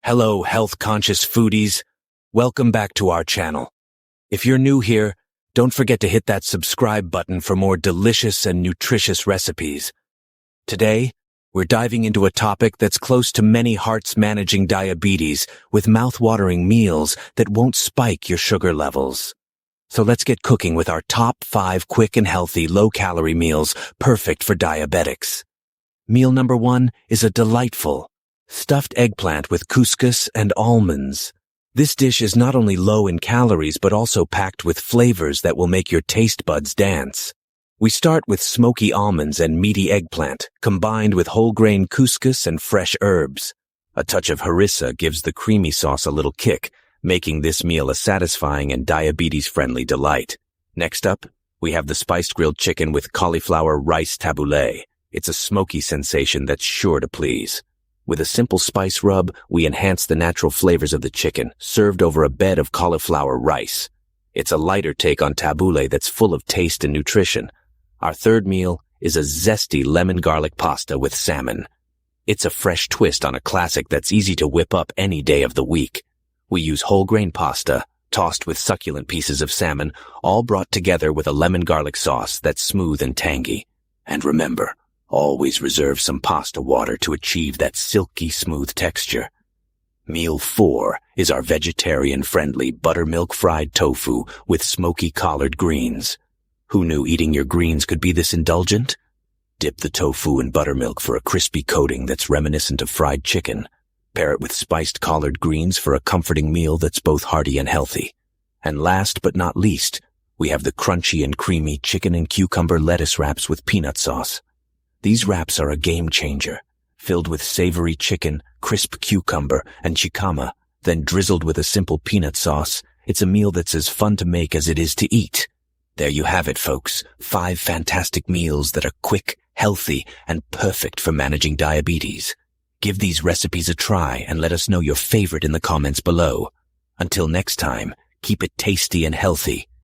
Hello, health-conscious foodies. Welcome back to our channel. If you're new here, don't forget to hit that subscribe button for more delicious and nutritious recipes. Today, we're diving into a topic that's close to many hearts managing diabetes with mouth-watering meals that won't spike your sugar levels. So let's get cooking with our top 5 quick and healthy low-calorie meals perfect for diabetics. Meal number 1 is a delightful stuffed eggplant with couscous and almonds. This dish is not only low in calories but also packed with flavors that will make your taste buds dance. We start with smoky almonds and meaty eggplant, combined with whole grain couscous and fresh herbs. A touch of harissa gives the creamy sauce a little kick, making this meal a satisfying and diabetes-friendly delight. Next up, we have the spiced grilled chicken with cauliflower rice tabbouleh. It's a smoky sensation that's sure to please. With a simple spice rub, we enhance the natural flavors of the chicken, served over a bed of cauliflower rice. It's a lighter take on tabbouleh that's full of taste and nutrition. Our third meal is a zesty lemon garlic pasta with salmon. It's a fresh twist on a classic that's easy to whip up any day of the week. We use whole grain pasta, tossed with succulent pieces of salmon, all brought together with a lemon garlic sauce that's smooth and tangy. And remember, always reserve some pasta water to achieve that silky smooth texture. Meal 4 is our vegetarian-friendly buttermilk fried tofu with smoky collard greens. Who knew eating your greens could be this indulgent? Dip the tofu in buttermilk for a crispy coating that's reminiscent of fried chicken. Pair it with spiced collard greens for a comforting meal that's both hearty and healthy. And last but not least, we have the crunchy and creamy chicken and cucumber lettuce wraps with peanut sauce. These wraps are a game changer. Filled with savory chicken, crisp cucumber, and jicama, then drizzled with a simple peanut sauce, it's a meal that's as fun to make as it is to eat. There you have it, folks. 5 fantastic meals that are quick, healthy, and perfect for managing diabetes. Give these recipes a try and let us know your favorite in the comments below. Until next time, keep it tasty and healthy,